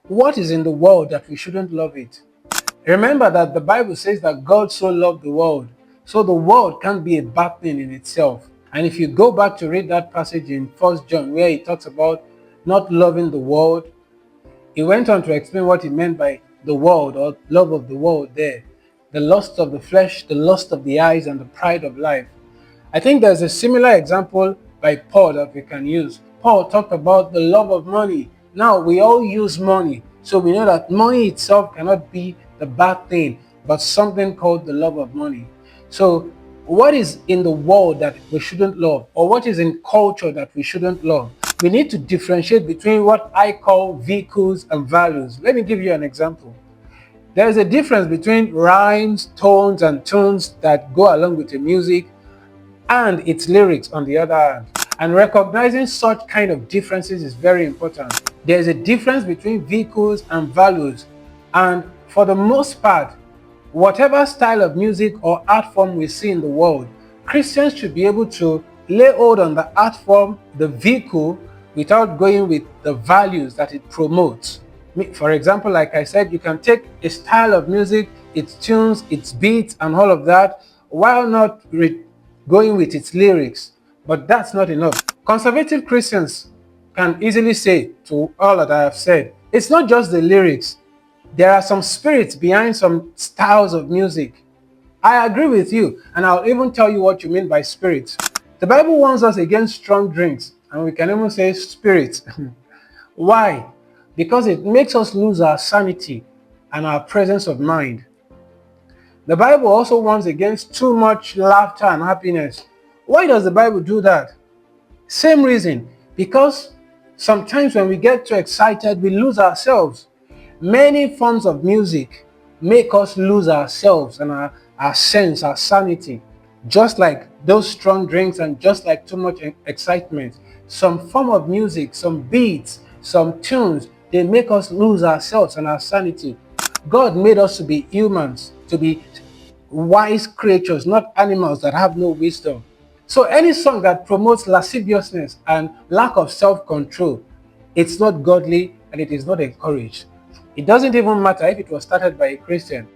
what is in the world that we shouldn't love it? Remember that the Bible says that God so loved the world. So the world can't be a bad thing in itself. And if you go back to read that passage in First John where he talks about not loving the world, he went on to explain what he meant by the world or love of the world there. The lust of the flesh, the lust of the eyes, and the pride of life. I think there's a similar example by Paul that we can use. Paul talked about the love of money. Now, we all use money, so we know that money itself cannot be the bad thing, but something called the love of money. So, what is in the world that we shouldn't love, or what is in culture that we shouldn't love? We need to differentiate between what I call vehicles and values. Let me give you an example. There is a difference between rhymes, tones, and tunes that go along with the music and its lyrics on the other hand. And recognizing such kind of differences is very important. There is a difference between vehicles and values, and for the most part, whatever style of music or art form we see in the world, Christians should be able to lay hold on the art form, the vehicle, without going with the values that it promotes. For example, like I said, you can take a style of music, its tunes, its beats, and all of that, while not going with its lyrics. But that's not enough. Conservative Christians can easily say to all that I have said, it's not just the lyrics. There are some spirits behind some styles of music. I agree with you, and I'll even tell you what you mean by spirits. The Bible warns us against strong drinks, and we can even say spirits. Why? Because it makes us lose our sanity and our presence of mind. The Bible also warns against too much laughter and happiness. Why does the Bible do that? Same reason, because sometimes when we get too excited, we lose ourselves. Many forms of music make us lose ourselves and our sense, our sanity. Just like those strong drinks and just like too much excitement, some form of music, some beats, some tunes, they make us lose ourselves and our sanity. God made us to be humans, to be wise creatures, not animals that have no wisdom. So any song that promotes lasciviousness and lack of self-control, it's not godly and it is not encouraged. It doesn't even matter if it was started by a Christian.